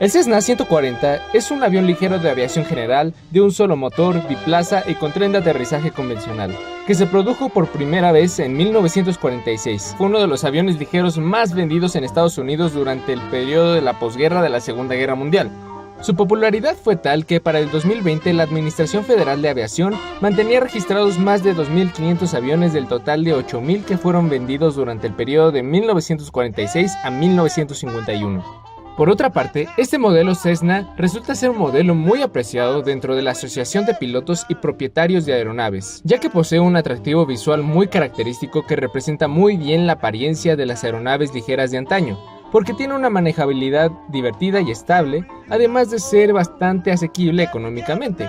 El Cessna 140 es un avión ligero de aviación general de un solo motor, biplaza y con tren de aterrizaje convencional, que se produjo por primera vez en 1946. Fue uno de los aviones ligeros más vendidos en Estados Unidos durante el periodo de la posguerra de la Segunda Guerra Mundial. Su popularidad fue tal que para el 2020 la Administración Federal de Aviación mantenía registrados más de 2.500 aviones del total de 8.000 que fueron vendidos durante el periodo de 1946 a 1951. Por otra parte, este modelo Cessna resulta ser un modelo muy apreciado dentro de la Asociación de Pilotos y Propietarios de Aeronaves, ya que posee un atractivo visual muy característico que representa muy bien la apariencia de las aeronaves ligeras de antaño, porque tiene una manejabilidad divertida y estable, además de ser bastante asequible económicamente.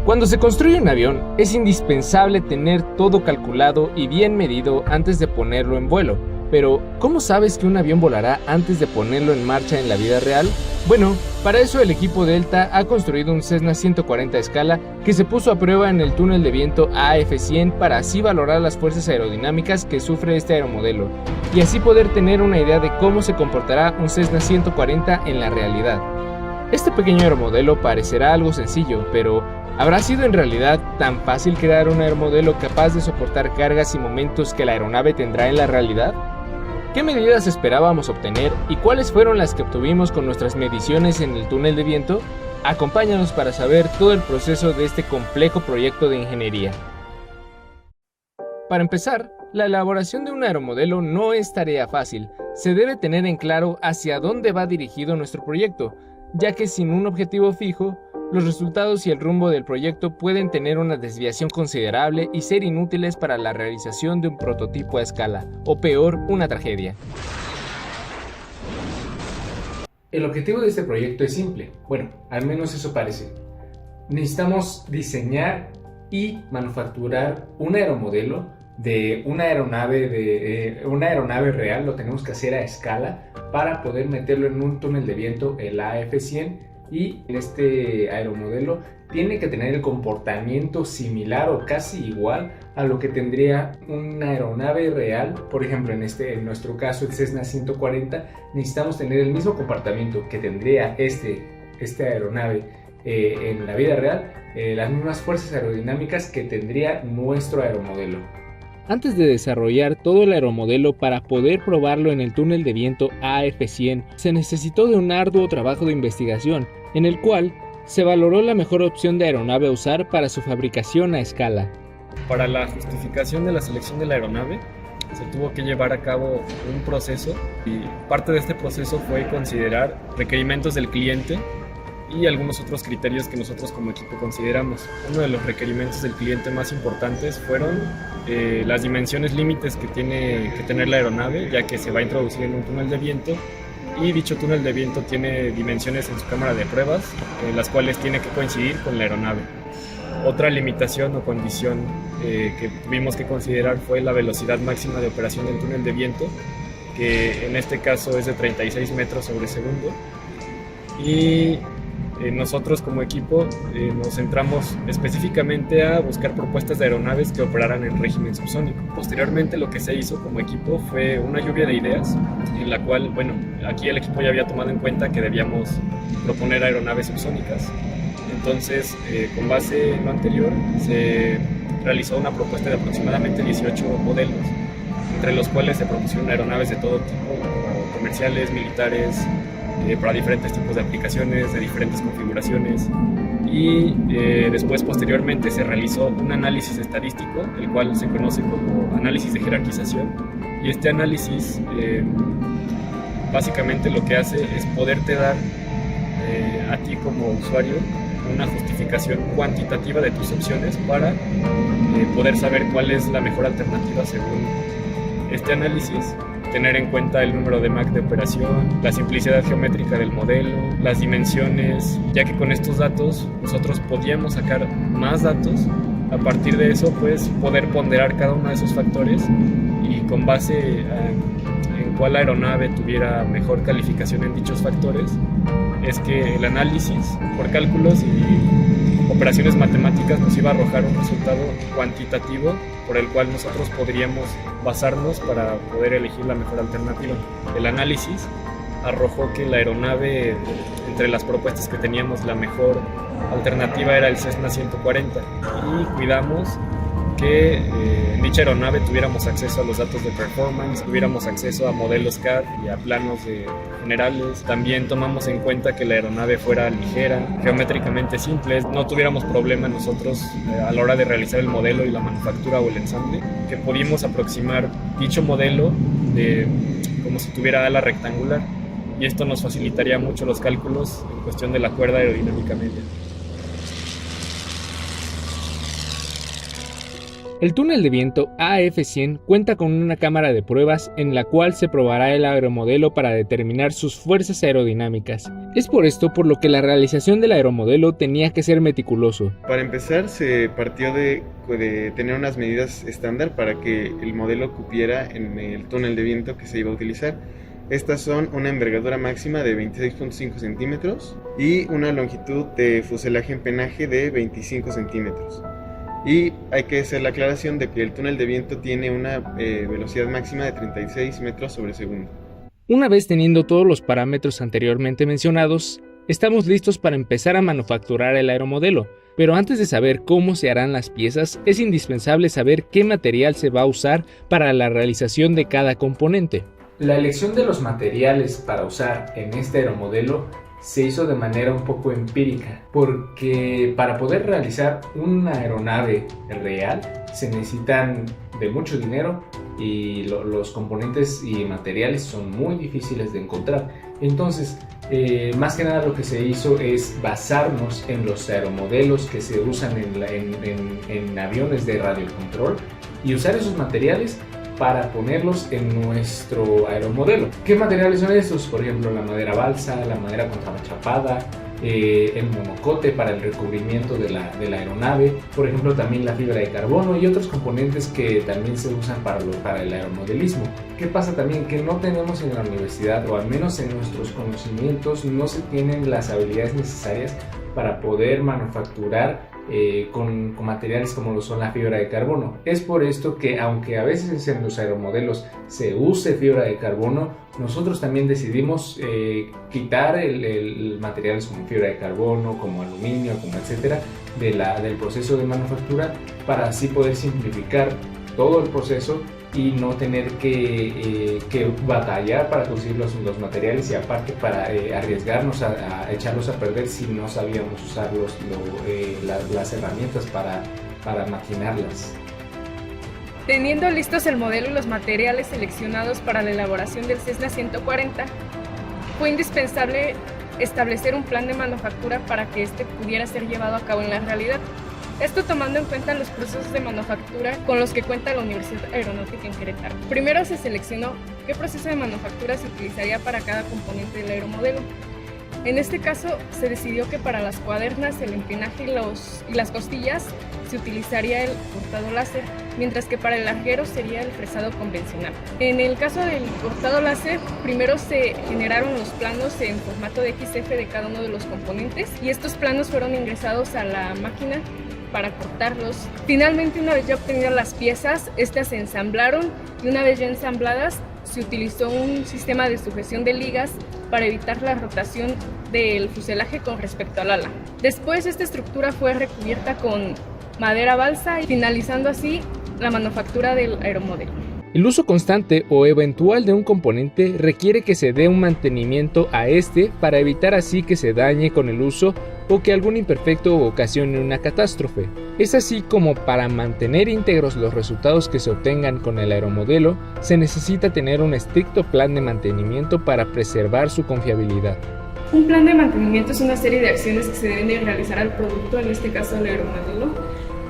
Cuando se construye un avión, es indispensable tener todo calculado y bien medido antes de ponerlo en vuelo. Pero, ¿cómo sabes que un avión volará antes de ponerlo en marcha en la vida real? Bueno, para eso el equipo Delta ha construido un Cessna 140 a escala que se puso a prueba en el túnel de viento AF100 para así valorar las fuerzas aerodinámicas que sufre este aeromodelo y así poder tener una idea de cómo se comportará un Cessna 140 en la realidad. Este pequeño aeromodelo parecerá algo sencillo, pero ¿habrá sido en realidad tan fácil crear un aeromodelo capaz de soportar cargas y momentos que la aeronave tendrá en la realidad? ¿Qué medidas esperábamos obtener y cuáles fueron las que obtuvimos con nuestras mediciones en el túnel de viento? Acompáñanos para saber todo el proceso de este complejo proyecto de ingeniería. Para empezar, la elaboración de un aeromodelo no es tarea fácil. Se debe tener en claro hacia dónde va dirigido nuestro proyecto, ya que sin un objetivo fijo, los resultados y el rumbo del proyecto pueden tener una desviación considerable y ser inútiles para la realización de un prototipo a escala, o peor, una tragedia. El objetivo de este proyecto es simple, bueno, al menos eso parece. Necesitamos diseñar y manufacturar un aeromodelo de una aeronave real, lo tenemos que hacer a escala para poder meterlo en un túnel de viento, el AF100, y este aeromodelo tiene que tener el comportamiento similar o casi igual a lo que tendría una aeronave real. Por ejemplo, en nuestro caso el Cessna 140, necesitamos tener el mismo comportamiento que tendría esta aeronave en la vida real, las mismas fuerzas aerodinámicas que tendría nuestro aeromodelo. Antes de desarrollar todo el aeromodelo para poder probarlo en el túnel de viento AF100, se necesitó de un arduo trabajo de investigación, en el cual se valoró la mejor opción de aeronave a usar para su fabricación a escala. Para la justificación de la selección de la aeronave, se tuvo que llevar a cabo un proceso y parte de este proceso fue considerar requerimientos del cliente y algunos otros criterios que nosotros como equipo consideramos. Uno de los requerimientos del cliente más importantes fueron las dimensiones límites que tiene que tener la aeronave, ya que se va a introducir en un túnel de viento y dicho túnel de viento tiene dimensiones en su cámara de pruebas, las cuales tiene que coincidir con la aeronave. Otra limitación o condición que tuvimos que considerar fue la velocidad máxima de operación del túnel de viento, que en este caso es de 36 metros sobre segundo. Y nosotros como equipo nos centramos específicamente a buscar propuestas de aeronaves que operaran en régimen subsónico. Posteriormente lo que se hizo como equipo fue una lluvia de ideas en la cual, aquí el equipo ya había tomado en cuenta que debíamos proponer aeronaves subsónicas. Entonces, con base en lo anterior, se realizó una propuesta de aproximadamente 18 modelos, entre los cuales se propusieron aeronaves de todo tipo, como comerciales, militares, para diferentes tipos de aplicaciones, de diferentes configuraciones, y después posteriormente se realizó un análisis estadístico, el cual se conoce como análisis de jerarquización, y este análisis básicamente lo que hace es poderte dar a ti como usuario una justificación cuantitativa de tus opciones para poder saber cuál es la mejor alternativa según este análisis. Tener en cuenta el número de Mach de operación, la simplicidad geométrica del modelo, las dimensiones, ya que con estos datos nosotros podíamos sacar más datos. A partir de eso, pues, poder ponderar cada uno de esos factores y con base en cuál aeronave tuviera mejor calificación en dichos factores, es que el análisis por cálculos y operaciones matemáticas nos iba a arrojar un resultado cuantitativo por el cual nosotros podríamos basarnos para poder elegir la mejor alternativa. El análisis arrojó que la aeronave, entre las propuestas que teníamos, la mejor alternativa era el Cessna 140, y cuidamos que en dicha aeronave tuviéramos acceso a los datos de performance, tuviéramos acceso a modelos CAD y a planos generales. También tomamos en cuenta que la aeronave fuera ligera, geométricamente simple, no tuviéramos problema nosotros a la hora de realizar el modelo y la manufactura o el ensamble, que pudimos aproximar dicho modelo como si tuviera ala rectangular, y esto nos facilitaría mucho los cálculos en cuestión de la cuerda aerodinámica media. El túnel de viento AF100 cuenta con una cámara de pruebas en la cual se probará el aeromodelo para determinar sus fuerzas aerodinámicas. Es por esto por lo que la realización del aeromodelo tenía que ser meticuloso. Para empezar, se partió de tener unas medidas estándar para que el modelo cupiera en el túnel de viento que se iba a utilizar. Estas son una envergadura máxima de 26.5 centímetros y una longitud de fuselaje en penaje de 25 centímetros. Y hay que hacer la aclaración de que el túnel de viento tiene una velocidad máxima de 36 metros sobre segundo. Una vez teniendo todos los parámetros anteriormente mencionados, estamos listos para empezar a manufacturar el aeromodelo. Pero antes de saber cómo se harán las piezas, es indispensable saber qué material se va a usar para la realización de cada componente. La elección de los materiales para usar en este aeromodelo se hizo de manera un poco empírica, porque para poder realizar una aeronave real se necesitan de mucho dinero y los componentes y materiales son muy difíciles de encontrar. Entonces, más que nada lo que se hizo es basarnos en los aeromodelos que se usan en aviones de radiocontrol y usar esos materiales para ponerlos en nuestro aeromodelo. ¿Qué materiales son estos? Por ejemplo, la madera balsa, la madera contrachapada, el monocote para el recubrimiento de la aeronave, por ejemplo también la fibra de carbono y otros componentes que también se usan para el aeromodelismo. ¿Qué pasa también? Que no tenemos en la universidad, o al menos en nuestros conocimientos, no se tienen las habilidades necesarias para poder manufacturar con materiales como lo son la fibra de carbono. Es por esto que, aunque a veces en los aeromodelos se use fibra de carbono, nosotros también decidimos quitar materiales como fibra de carbono, como aluminio, como etcétera, del proceso de manufactura, para así poder simplificar todo el proceso y no tener que batallar para conseguir los materiales, y aparte para arriesgarnos a echarlos a perder si no sabíamos usar las herramientas para maquinarlas. Teniendo listos el modelo y los materiales seleccionados para la elaboración del Cessna 140, fue indispensable establecer un plan de manufactura para que este pudiera ser llevado a cabo en la realidad. Esto tomando en cuenta los procesos de manufactura con los que cuenta la Universidad Aeronáutica en Querétaro. Primero se seleccionó qué proceso de manufactura se utilizaría para cada componente del aeromodelo. En este caso se decidió que para las cuadernas, el empenaje y las costillas se utilizaría el cortado láser, mientras que para el larguero sería el fresado convencional. En el caso del cortado láser, primero se generaron los planos en formato de XF de cada uno de los componentes, y estos planos fueron ingresados a la máquina para cortarlos. Finalmente, una vez ya obtenidas las piezas, estas se ensamblaron, y una vez ya ensambladas se utilizó un sistema de sujeción de ligas para evitar la rotación del fuselaje con respecto al ala. Después esta estructura fue recubierta con madera balsa, y finalizando así la manufactura del aeromodelo. El uso constante o eventual de un componente requiere que se dé un mantenimiento a este para evitar así que se dañe con el uso o que algún imperfecto ocasione una catástrofe. Es así como para mantener íntegros los resultados que se obtengan con el aeromodelo, se necesita tener un estricto plan de mantenimiento para preservar su confiabilidad. Un plan de mantenimiento es una serie de acciones que se deben de realizar al producto, en este caso al aeromodelo,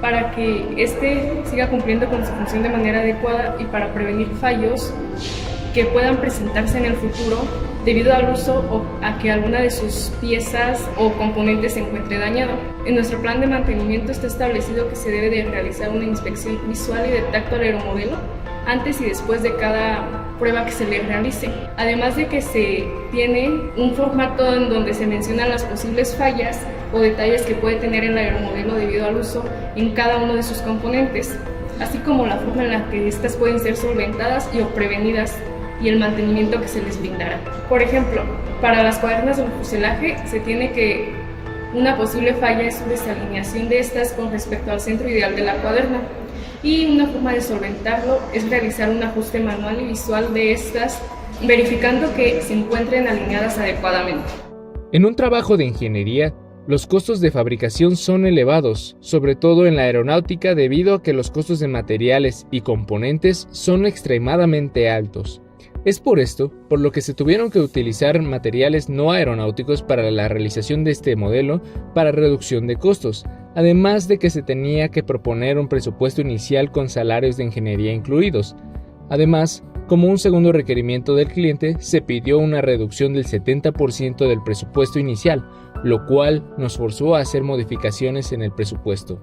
para que éste siga cumpliendo con su función de manera adecuada y para prevenir fallos que puedan presentarse en el futuro debido al uso o a que alguna de sus piezas o componentes se encuentre dañado. En nuestro plan de mantenimiento está establecido que se debe de realizar una inspección visual y de tacto al aeromodelo antes y después de cada prueba que se le realice. Además de que se tiene un formato en donde se mencionan las posibles fallas o detalles que puede tener el aeromodelo debido al uso en cada uno de sus componentes, así como la forma en la que estas pueden ser solventadas y o prevenidas y el mantenimiento que se les brindará. Por ejemplo, para las cuadernas del fuselaje se tiene que una posible falla es su desalineación de estas con respecto al centro ideal de la cuaderna, y una forma de solventarlo es realizar un ajuste manual y visual de estas, verificando que se encuentren alineadas adecuadamente. En un trabajo de ingeniería, los costos de fabricación son elevados, sobre todo en la aeronáutica debido a que los costos de materiales y componentes son extremadamente altos. Es por esto por lo que se tuvieron que utilizar materiales no aeronáuticos para la realización de este modelo para reducción de costos, además de que se tenía que proponer un presupuesto inicial con salarios de ingeniería incluidos. Además, como un segundo requerimiento del cliente, se pidió una reducción del 70% del presupuesto inicial, lo cual nos forzó a hacer modificaciones en el presupuesto.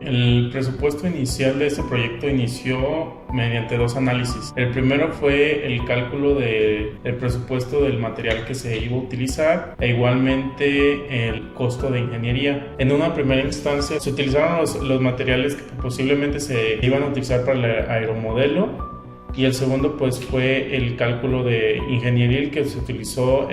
El presupuesto inicial de este proyecto inició mediante dos análisis. El primero fue el cálculo del presupuesto del material que se iba a utilizar e igualmente el costo de ingeniería. En una primera instancia se utilizaron los materiales que posiblemente se iban a utilizar para el aeromodelo, y el segundo pues fue el cálculo de ingenieril que se utilizó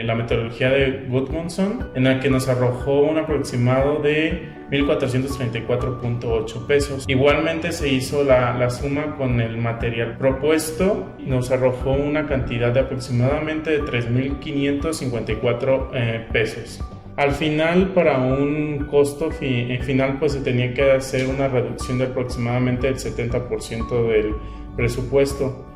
la metodología de Gudmundsson, en la que nos arrojó un aproximado de 1,434.8 pesos. Igualmente se hizo la suma con el material propuesto y nos arrojó una cantidad de aproximadamente de 3,554 pesos. Al final, para un costo final, pues se tenía que hacer una reducción de aproximadamente el 70% del presupuesto,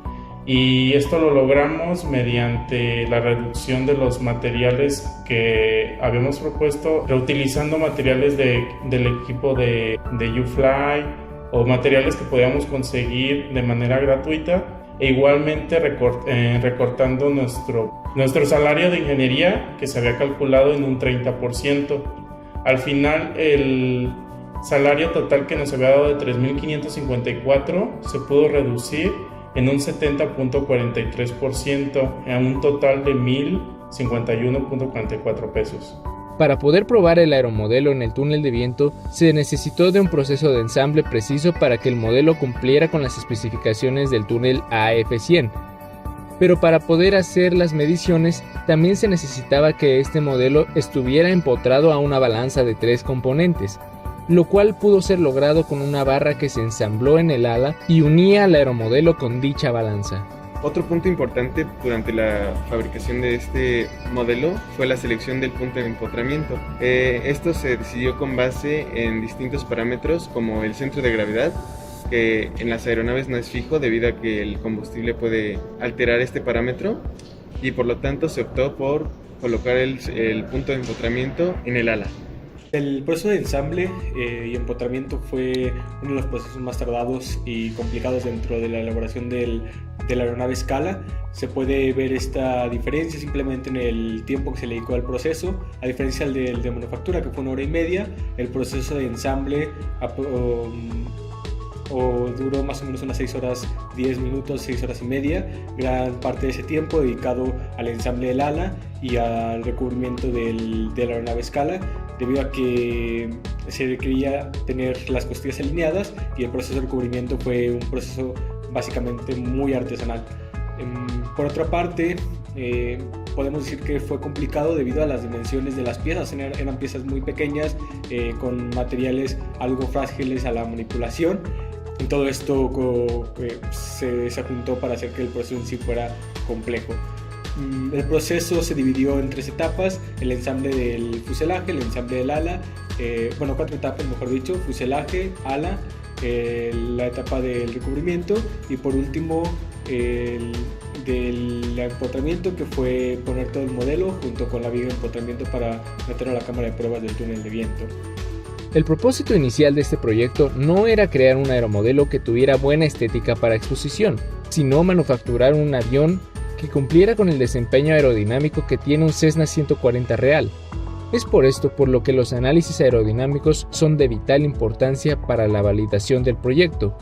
y esto lo logramos mediante la reducción de los materiales que habíamos propuesto, reutilizando materiales del equipo de U-Fly o materiales que podíamos conseguir de manera gratuita, e igualmente recortando nuestro salario de ingeniería, que se había calculado en un 30%. Al final, el salario total que nos había dado de 3,554 se pudo reducir en un 70.43%, a un total de 1,051.44 pesos. Para poder probar el aeromodelo en el túnel de viento, se necesitó de un proceso de ensamble preciso para que el modelo cumpliera con las especificaciones del túnel AF100. Pero para poder hacer las mediciones, también se necesitaba que este modelo estuviera empotrado a una balanza de 3 componentes, lo cual pudo ser logrado con una barra que se ensambló en el ala y unía al aeromodelo con dicha balanza. Otro punto importante durante la fabricación de este modelo fue la selección del punto de empotramiento. Esto se decidió con base en distintos parámetros, como el centro de gravedad, que en las aeronaves no es fijo debido a que el combustible puede alterar este parámetro, y por lo tanto se optó por colocar el punto de empotramiento en el ala. El proceso de ensamble y empotramiento fue uno de los procesos más tardados y complicados dentro de la elaboración de la aeronave Scala. Se puede ver esta diferencia simplemente en el tiempo que se le dedicó al proceso, a diferencia del de manufactura, que fue 1 hora y media. El proceso de ensamble duró más o menos unas 6 horas 10 minutos, 6 horas y media, gran parte de ese tiempo dedicado al ensamble del ala y al recubrimiento de la aeronave Scala, debido a que se requería tener las costillas alineadas, y el proceso de recubrimiento fue un proceso básicamente muy artesanal. Por otra parte, podemos decir que fue complicado debido a las dimensiones de las piezas. Eran piezas muy pequeñas, con materiales algo frágiles a la manipulación. Y todo esto se juntó para hacer que el proceso en sí fuera complejo. El proceso se dividió en 3 etapas: el ensamble del fuselaje, el ensamble del ala, 4 etapas mejor dicho: fuselaje, ala, la etapa del recubrimiento y por último del empotramiento, que fue poner todo el modelo junto con la viga de empotramiento para meterlo a la cámara de pruebas del túnel de viento. El propósito inicial de este proyecto no era crear un aeromodelo que tuviera buena estética para exposición, sino manufacturar un avión que cumpliera con el desempeño aerodinámico que tiene un Cessna 140 real. Es por esto por lo que los análisis aerodinámicos son de vital importancia para la validación del proyecto.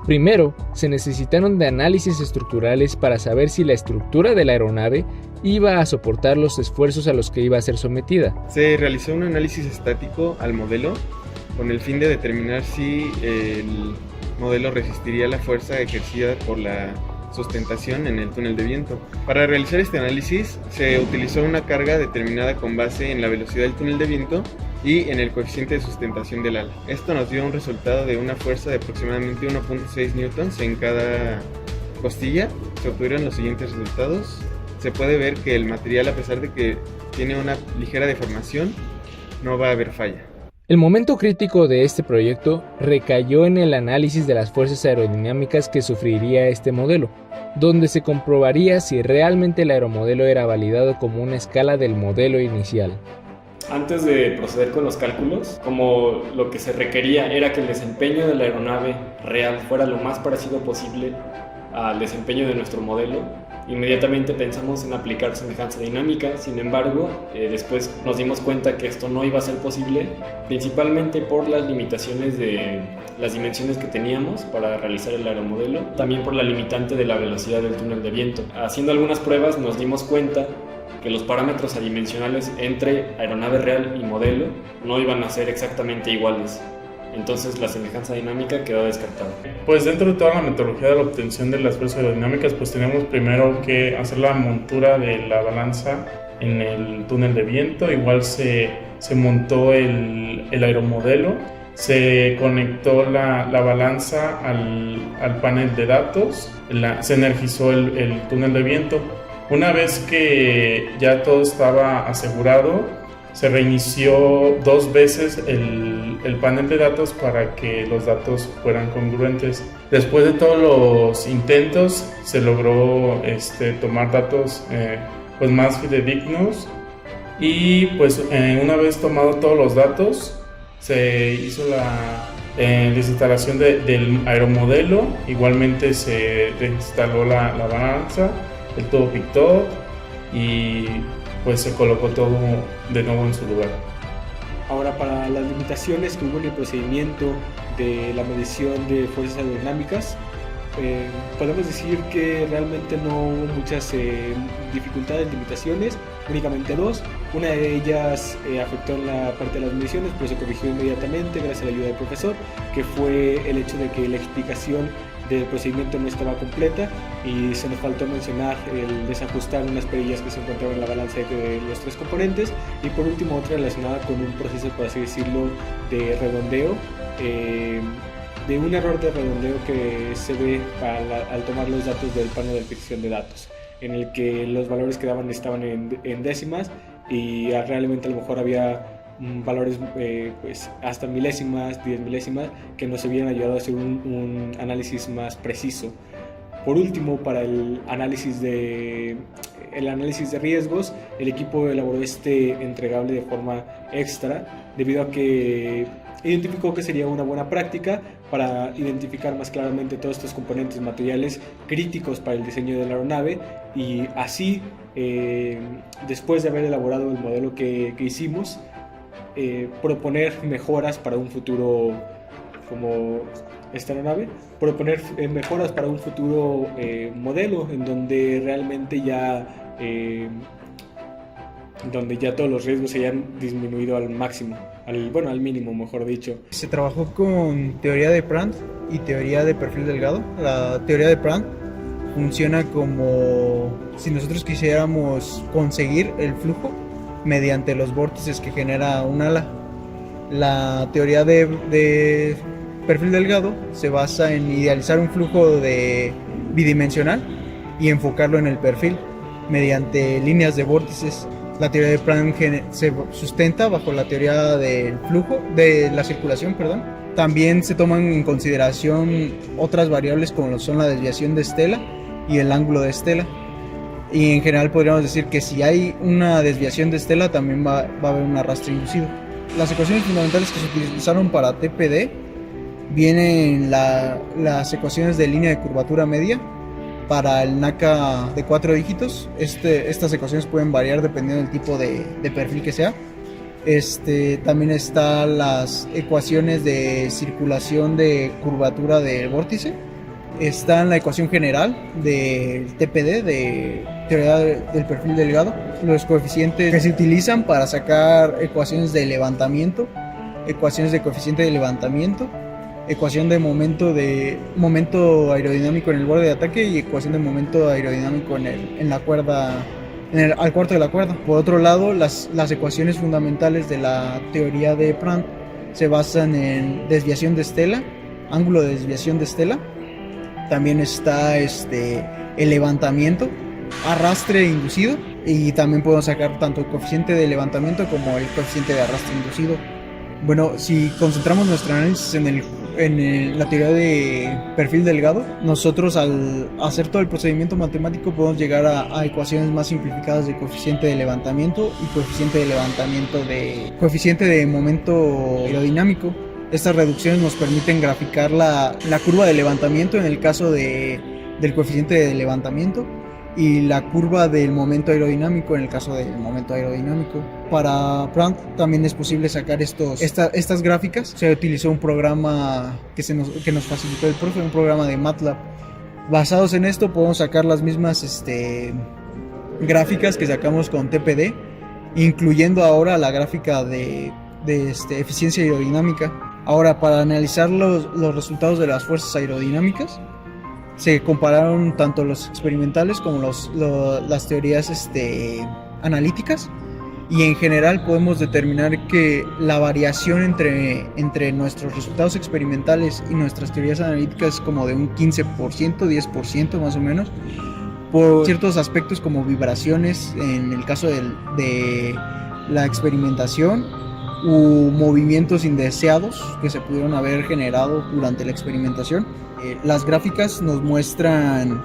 Primero, se necesitaron de análisis estructurales para saber si la estructura de la aeronave iba a soportar los esfuerzos a los que iba a ser sometida. Se realizó un análisis estático al modelo con el fin de determinar si el modelo resistiría la fuerza ejercida por la sustentación en el túnel de viento. Para realizar este análisis se utilizó una carga determinada con base en la velocidad del túnel de viento y en el coeficiente de sustentación del ala. Esto nos dio un resultado de una fuerza de aproximadamente 1.6 newtons en cada costilla. Se obtuvieron los siguientes resultados. Se puede ver que el material, a pesar de que tiene una ligera deformación, no va a haber falla. El momento crítico de este proyecto recayó en el análisis de las fuerzas aerodinámicas que sufriría este modelo, donde se comprobaría si realmente el aeromodelo era validado como una escala del modelo inicial. Antes de proceder con los cálculos, como lo que se requería era que el desempeño de la aeronave real fuera lo más parecido posible al desempeño de nuestro modelo, inmediatamente pensamos en aplicar semejanza dinámica. Sin embargo, después nos dimos cuenta que esto no iba a ser posible, principalmente por las limitaciones de las dimensiones que teníamos para realizar el aeromodelo, también por la limitante de la velocidad del túnel de viento. Haciendo algunas pruebas nos dimos cuenta que los parámetros adimensionales entre aeronave real y modelo no iban a ser exactamente iguales. Entonces la semejanza dinámica quedó descartada. Pues dentro de toda la metodología de la obtención de las fuerzas aerodinámicas, pues tenemos primero que hacer la montura de la balanza en el túnel de viento. Igual se montó el aeromodelo, se conectó la balanza al panel de datos, se energizó el túnel de viento. Una vez que ya todo estaba asegurado, se reinició 2 veces el panel de datos para que los datos fueran congruentes. Después de todos los intentos, se logró tomar datos pues más fidedignos, y pues una vez tomado todos los datos, se hizo la desinstalación del aeromodelo. Igualmente se desinstaló la balanza, el tubo Pitot, y pues se colocó todo de nuevo en su lugar. Ahora, para las limitaciones que hubo en el procedimiento de la medición de fuerzas aerodinámicas, podemos decir que realmente no hubo muchas dificultades, limitaciones, únicamente 2. Una de ellas afectó en la parte de las mediciones, pero se corrigió inmediatamente gracias a la ayuda del profesor, que fue el hecho de que la explicación del procedimiento no estaba completa y se nos faltó mencionar el desajustar unas perillas que se encontraban en la balanza de los 3 componentes, y por último otra relacionada con un proceso, por así decirlo, de redondeo, de un error de redondeo que se ve al tomar los datos del panel de detección de datos, en el que los valores que daban estaban en décimas y realmente a lo mejor había valores pues hasta milésimas, 10 milésimas, que nos hubieran ayudado a hacer un análisis más preciso. Por último, para el análisis de riesgos, el equipo elaboró este entregable de forma extra, debido a que identificó que sería una buena práctica para identificar más claramente todos estos componentes materiales críticos para el diseño de la aeronave, y así, después de haber elaborado el modelo que hicimos, proponer mejoras para un futuro como esta aeronave, proponer mejoras para un futuro modelo en donde realmente ya todos los riesgos se hayan disminuido al máximo, al mínimo, mejor dicho. Se trabajó con teoría de Prandtl y teoría de perfil delgado. La teoría de Prandtl funciona como si nosotros quisiéramos conseguir el flujo mediante los vórtices que genera un ala. La teoría de perfil delgado se basa en idealizar un flujo bidimensional y enfocarlo en el perfil mediante líneas de vórtices. La teoría de Prandtl se sustenta bajo la teoría del flujo, de la circulación, perdón. También se toman en consideración otras variables como son la desviación de estela y el ángulo de estela. Y en general podríamos decir que si hay una desviación de estela, también va a haber un arrastre inducido. Las ecuaciones fundamentales que se utilizaron para TPD vienen las ecuaciones de línea de curvatura media para el NACA de 4 dígitos. Estas ecuaciones pueden variar dependiendo del tipo de perfil que sea. También están las ecuaciones de circulación de curvatura del vórtice, está en la ecuación general del TPD, de teoría del perfil delgado. Los coeficientes que se utilizan para sacar ecuaciones de levantamiento, ecuaciones de coeficiente de levantamiento, ecuación de momento aerodinámico en el borde de ataque y ecuación de momento aerodinámico en la cuerda, al cuarto de la cuerda. Por otro lado, las ecuaciones fundamentales de la teoría de Prandtl se basan en desviación de estela, ángulo de desviación de estela. También está el levantamiento, arrastre inducido, y también podemos sacar tanto el coeficiente de levantamiento como el coeficiente de arrastre inducido. Bueno, si concentramos nuestro análisis en la teoría de perfil delgado, nosotros al hacer todo el procedimiento matemático podemos llegar a ecuaciones más simplificadas de coeficiente de levantamiento y coeficiente de momento aerodinámico. Estas reducciones nos permiten graficar la curva de levantamiento en el caso del coeficiente de levantamiento y la curva del momento aerodinámico en el caso del momento aerodinámico. Para Prandtl también es posible sacar estas gráficas. Se utilizó un programa que nos facilitó el profe, un programa de MATLAB. Basados en esto podemos sacar las mismas gráficas que sacamos con TPD, incluyendo ahora la gráfica de eficiencia aerodinámica. Ahora, para analizar los resultados de las fuerzas aerodinámicas, se compararon tanto los experimentales como las teorías analíticas, y en general podemos determinar que la variación entre nuestros resultados experimentales y nuestras teorías analíticas es como de un 15%, 10% más o menos, por ciertos aspectos como vibraciones en el caso de la experimentación, u movimientos indeseados que se pudieron haber generado durante la experimentación. Las gráficas nos muestran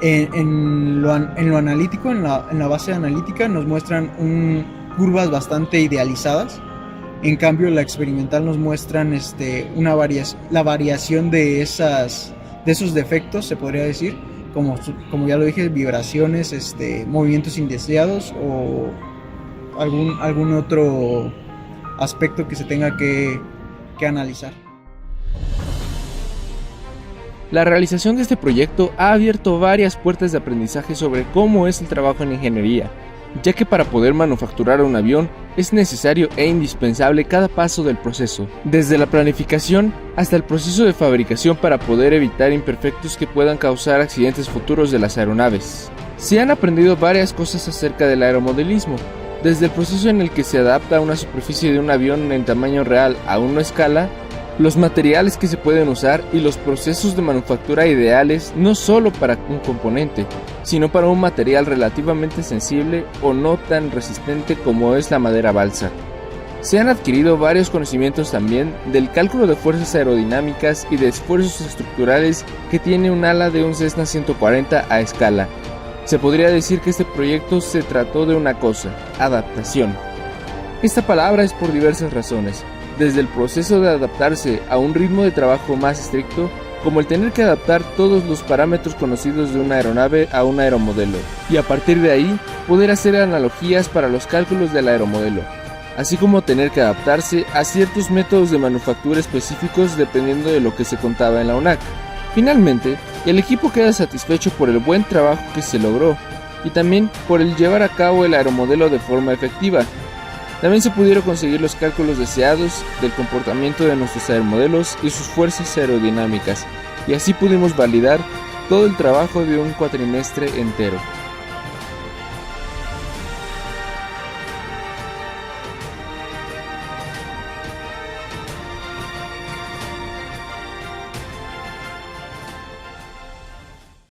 en lo analítico, en la base analítica, nos muestran curvas bastante idealizadas. En cambio, la experimental nos muestran la variación de esos defectos, se podría decir, como ya lo dije, vibraciones, movimientos indeseados o algún otro aspecto que se tenga que analizar. La realización de este proyecto ha abierto varias puertas de aprendizaje sobre cómo es el trabajo en ingeniería, ya que para poder manufacturar un avión es necesario e indispensable cada paso del proceso, desde la planificación hasta el proceso de fabricación, para poder evitar imperfectos que puedan causar accidentes futuros de las aeronaves. Se han aprendido varias cosas acerca del aeromodelismo, desde el proceso en el que se adapta una superficie de un avión en tamaño real a una escala, los materiales que se pueden usar y los procesos de manufactura ideales no solo para un componente, sino para un material relativamente sensible o no tan resistente como es la madera balsa. Se han adquirido varios conocimientos también del cálculo de fuerzas aerodinámicas y de esfuerzos estructurales que tiene un ala de un Cessna 140 a escala. Se podría decir que este proyecto se trató de una cosa: adaptación. Esta palabra es por diversas razones, desde el proceso de adaptarse a un ritmo de trabajo más estricto, como el tener que adaptar todos los parámetros conocidos de una aeronave a un aeromodelo, y a partir de ahí poder hacer analogías para los cálculos del aeromodelo, así como tener que adaptarse a ciertos métodos de manufactura específicos dependiendo de lo que se contaba en la UNAC. Finalmente, el equipo queda satisfecho por el buen trabajo que se logró y también por el llevar a cabo el aeromodelo de forma efectiva. También se pudieron conseguir los cálculos deseados del comportamiento de nuestros aeromodelos y sus fuerzas aerodinámicas, y así pudimos validar todo el trabajo de un cuatrimestre entero.